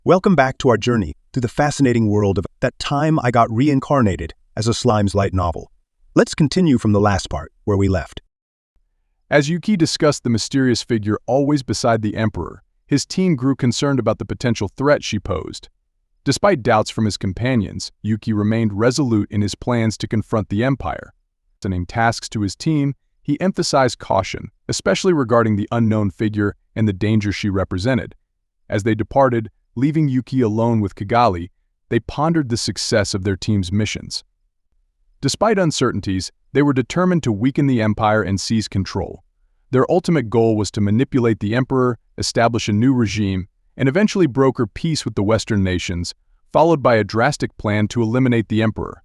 Welcome back to our journey through the fascinating world of That Time I Got Reincarnated as a Slime's Light Novel. Let's continue from the last part, where we left. As Yuki discussed the mysterious figure always beside the Emperor, his team grew concerned about the potential threat she posed. Despite doubts from his companions, Yuki remained resolute in his plans to confront the Empire. Assigning tasks to his team, he emphasized caution, especially regarding the unknown figure and the danger she represented. As they departed, leaving Yuki alone with Kigali, they pondered the success of their team's missions. Despite uncertainties, they were determined to weaken the Empire and seize control. Their ultimate goal was to manipulate the Emperor, establish a new regime, and eventually broker peace with the Western nations, followed by a drastic plan to eliminate the Emperor.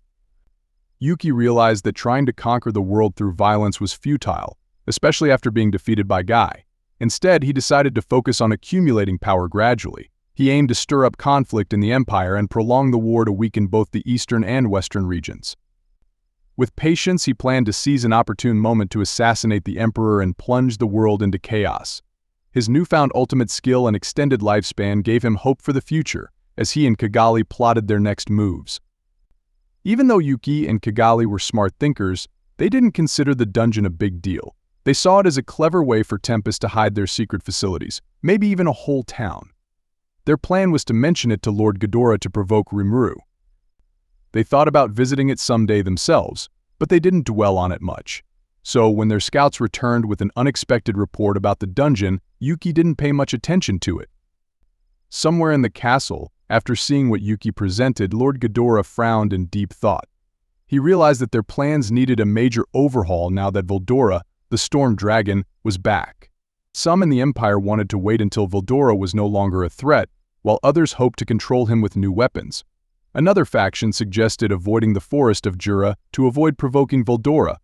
Yuki realized that trying to conquer the world through violence was futile, especially after being defeated by Guy. Instead, he decided to focus on accumulating power gradually. He aimed to stir up conflict in the Empire and prolong the war to weaken both the eastern and western regions. With patience, he planned to seize an opportune moment to assassinate the Emperor and plunge the world into chaos. His newfound ultimate skill and extended lifespan gave him hope for the future, as he and Kigali plotted their next moves. Even though Yuki and Kigali were smart thinkers, they didn't consider the dungeon a big deal. They saw it as a clever way for Tempest to hide their secret facilities, maybe even a whole town. Their plan was to mention it to Lord Gadora to provoke Rimuru. They thought about visiting it someday themselves, but they didn't dwell on it much. So when their scouts returned with an unexpected report about the dungeon, Yuki didn't pay much attention to it. Somewhere in the castle, after seeing what Yuki presented, Lord Gadora frowned in deep thought. He realized that their plans needed a major overhaul now that Veldora, the storm dragon, was back. Some in the Empire wanted to wait until Veldora was no longer a threat, while others hoped to control him with new weapons. Another faction suggested avoiding the forest of Jura to avoid provoking Veldora.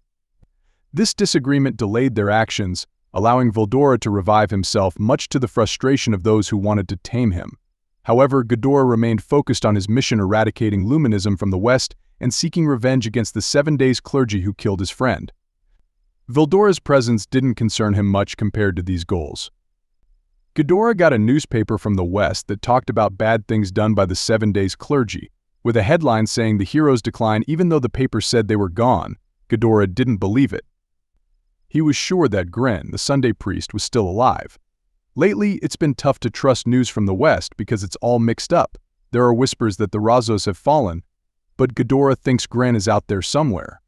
This disagreement delayed their actions, allowing Veldora to revive himself, much to the frustration of those who wanted to tame him. However, Gadora remained focused on his mission, eradicating Luminism from the west and seeking revenge against the 7 Days clergy who killed his friend. Veldora's presence didn't concern him much compared to these goals. Gadora got a newspaper from the west that talked about bad things done by the 7 Days clergy, with a headline saying the heroes decline. Even though the paper said they were gone, Gadora didn't believe it. He was sure that Gren, the Sunday priest, was still alive. Lately, it's been tough to trust news from the west because it's all mixed up. There are whispers that the Razos have fallen, but Gadora thinks Gren is out there somewhere.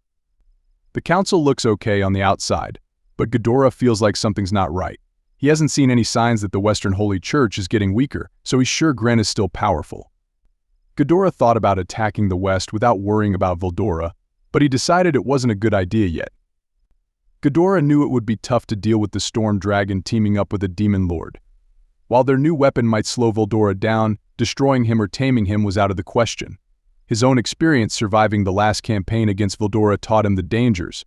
The council looks okay on the outside, but Gadora feels like something's not right. He hasn't seen any signs that the Western Holy Church is getting weaker, so he's sure Gren is still powerful. Gadora thought about attacking the west without worrying about Veldora, but he decided it wasn't a good idea yet. Gadora knew it would be tough to deal with the Storm Dragon teaming up with a Demon Lord. While their new weapon might slow Veldora down, destroying him or taming him was out of the question. His own experience surviving the last campaign against Veldora taught him the dangers.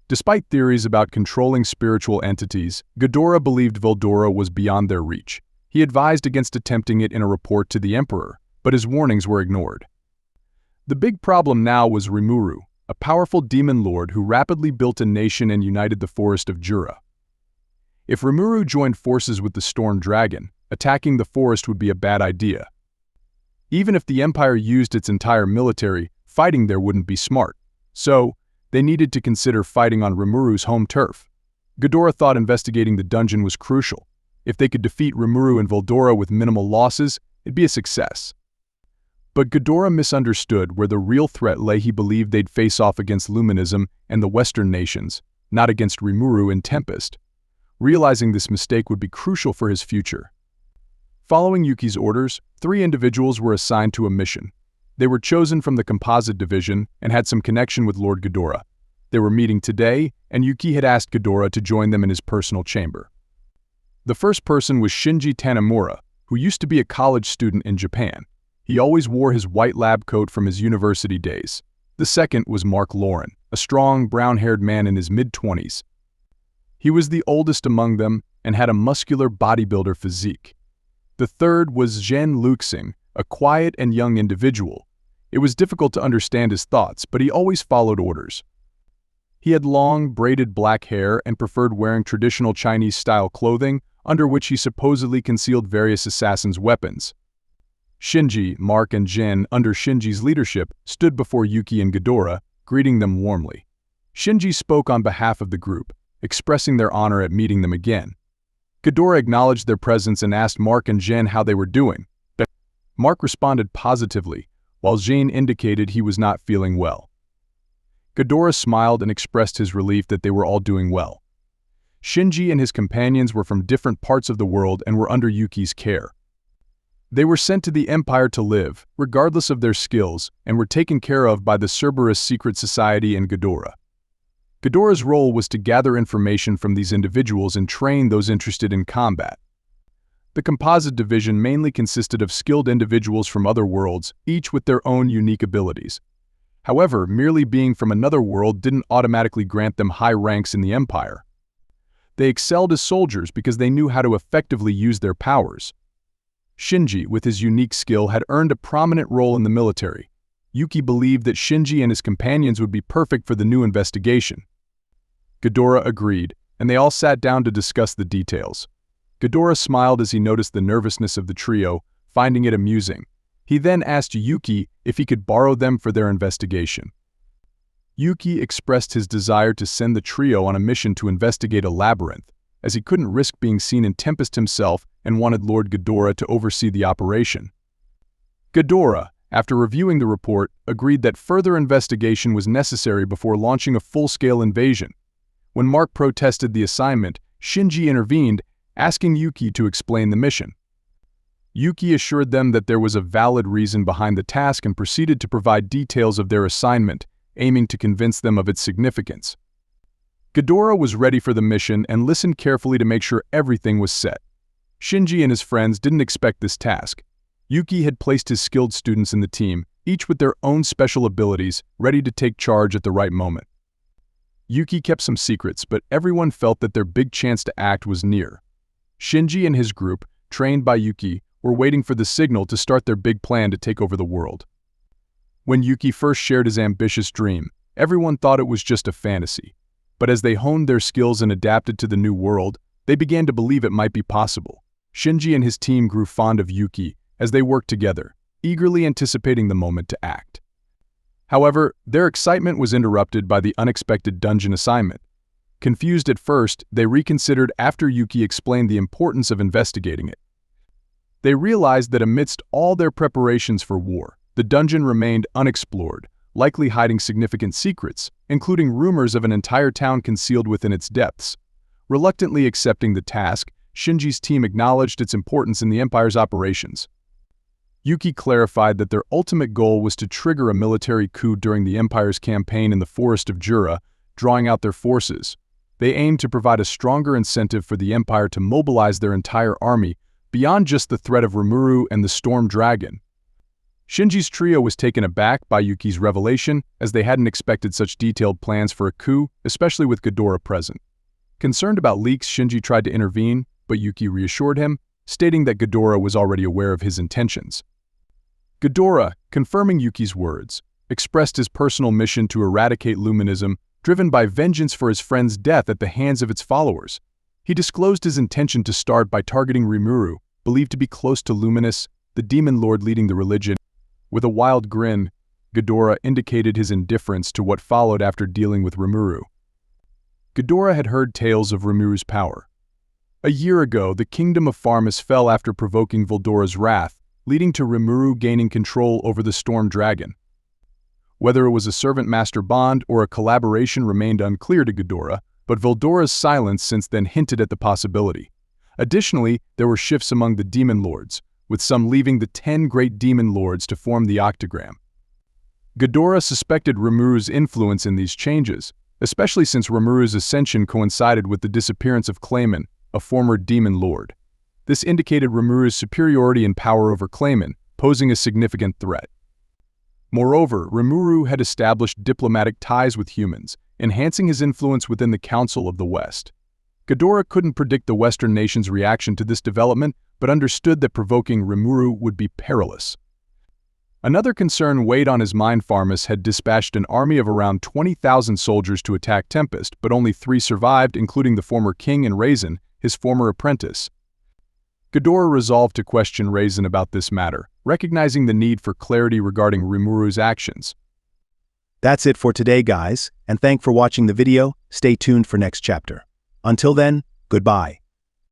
Despite theories about controlling spiritual entities, Gadora believed Veldora was beyond their reach. He advised against attempting it in a report to the Emperor, but his warnings were ignored. The big problem now was Rimuru, a powerful demon lord who rapidly built a nation and united the forest of Jura. If Rimuru joined forces with the Storm Dragon, attacking the forest would be a bad idea. Even if the Empire used its entire military, fighting there wouldn't be smart. So, they needed to consider fighting on Rimuru's home turf. Gadora thought investigating the dungeon was crucial. If they could defeat Rimuru and Veldora with minimal losses, it'd be a success. But Gadora misunderstood where the real threat lay. He believed they'd face off against Luminism and the Western nations, not against Rimuru and Tempest. Realizing this mistake would be crucial for his future. Following Yuki's orders, 3 individuals were assigned to a mission. They were chosen from the Composite Division and had some connection with Lord Gadora. They were meeting today, and Yuki had asked Gadora to join them in his personal chamber. The first person was Shinji Tanimura, who used to be a college student in Japan. He always wore his white lab coat from his university days. The second was Mark Lauren, a strong, brown-haired man in his mid-20s. He was the oldest among them and had a muscular bodybuilder physique. The third was Zhen Luxing, a quiet and young individual. It was difficult to understand his thoughts, but he always followed orders. He had long, braided black hair and preferred wearing traditional Chinese-style clothing, under which he supposedly concealed various assassins' weapons. Shinji, Mark, and Jin, under Shinji's leadership, stood before Yuki and Gadora, greeting them warmly. Shinji spoke on behalf of the group, expressing their honor at meeting them again. Gadora acknowledged their presence and asked Mark and Jin how they were doing. Mark responded positively, while Jin indicated he was not feeling well. Gadora smiled and expressed his relief that they were all doing well. Shinji and his companions were from different parts of the world and were under Yuki's care. They were sent to the Empire to live, regardless of their skills, and were taken care of by the Cerberus Secret Society and Gadora. Gadora's role was to gather information from these individuals and train those interested in combat. The composite division mainly consisted of skilled individuals from other worlds, each with their own unique abilities. However, merely being from another world didn't automatically grant them high ranks in the Empire. They excelled as soldiers because they knew how to effectively use their powers. Shinji, with his unique skill, had earned a prominent role in the military. Yuki believed that Shinji and his companions would be perfect for the new investigation. Gadora agreed, and they all sat down to discuss the details. Gadora smiled as he noticed the nervousness of the trio, finding it amusing. He then asked Yuki if he could borrow them for their investigation. Yuki expressed his desire to send the trio on a mission to investigate a labyrinth, as he couldn't risk being seen in Tempest himself and wanted Lord Gadora to oversee the operation. Gadora, after reviewing the report, agreed that further investigation was necessary before launching a full-scale invasion. When Mark protested the assignment, Shinji intervened, asking Yuki to explain the mission. Yuki assured them that there was a valid reason behind the task and proceeded to provide details of their assignment, aiming to convince them of its significance. Gadora was ready for the mission and listened carefully to make sure everything was set. Shinji and his friends didn't expect this task. Yuki had placed his skilled students in the team, each with their own special abilities, ready to take charge at the right moment. Yuki kept some secrets, but everyone felt that their big chance to act was near. Shinji and his group, trained by Yuki, were waiting for the signal to start their big plan to take over the world. When Yuki first shared his ambitious dream, everyone thought it was just a fantasy. But as they honed their skills and adapted to the new world, they began to believe it might be possible. Shinji and his team grew fond of Yuki as they worked together, eagerly anticipating the moment to act. However, their excitement was interrupted by the unexpected dungeon assignment. Confused at first, they reconsidered after Yuki explained the importance of investigating it. They realized that amidst all their preparations for war, the dungeon remained unexplored, likely hiding significant secrets, including rumors of an entire town concealed within its depths. Reluctantly accepting the task, Shinji's team acknowledged its importance in the Empire's operations. Yuki clarified that their ultimate goal was to trigger a military coup during the Empire's campaign in the Forest of Jura, drawing out their forces. They aimed to provide a stronger incentive for the Empire to mobilize their entire army beyond just the threat of Rimuru and the Storm Dragon. Shinji's trio was taken aback by Yuki's revelation, as they hadn't expected such detailed plans for a coup, especially with Gadora present. Concerned about leaks, Shinji tried to intervene, but Yuki reassured him, stating that Gadora was already aware of his intentions. Gadora, confirming Yuki's words, expressed his personal mission to eradicate Luminism, driven by vengeance for his friend's death at the hands of its followers. He disclosed his intention to start by targeting Rimuru, believed to be close to Luminous, the demon lord leading the religion. With a wild grin, Gadora indicated his indifference to what followed after dealing with Rimuru. Gadora had heard tales of Rimuru's power. A year ago, the kingdom of Farmus fell after provoking Veldora's wrath, leading to Rimuru gaining control over the Storm Dragon. Whether it was a servant-master bond or a collaboration remained unclear to Gadora, but Veldora's silence since then hinted at the possibility. Additionally, there were shifts among the demon lords, with some leaving the 10 great demon lords to form the octagram. Gadora suspected Rimuru's influence in these changes, especially since Rimuru's ascension coincided with the disappearance of Clayman, a former demon lord. This indicated Rimuru's superiority in power over Clayman, posing a significant threat. Moreover, Rimuru had established diplomatic ties with humans, enhancing his influence within the Council of the West. Gadora couldn't predict the Western nations' reaction to this development, but understood that provoking Rimuru would be perilous. Another concern weighed on his mind. Farmus had dispatched an army of around 20,000 soldiers to attack Tempest, but only 3 survived, including the former king and Raisin, his former apprentice. Gadora resolved to question Raisin about this matter, recognizing the need for clarity regarding Rimuru's actions. That's it for today, guys, and thanks for watching the video. Stay tuned for next chapter. Until then, goodbye.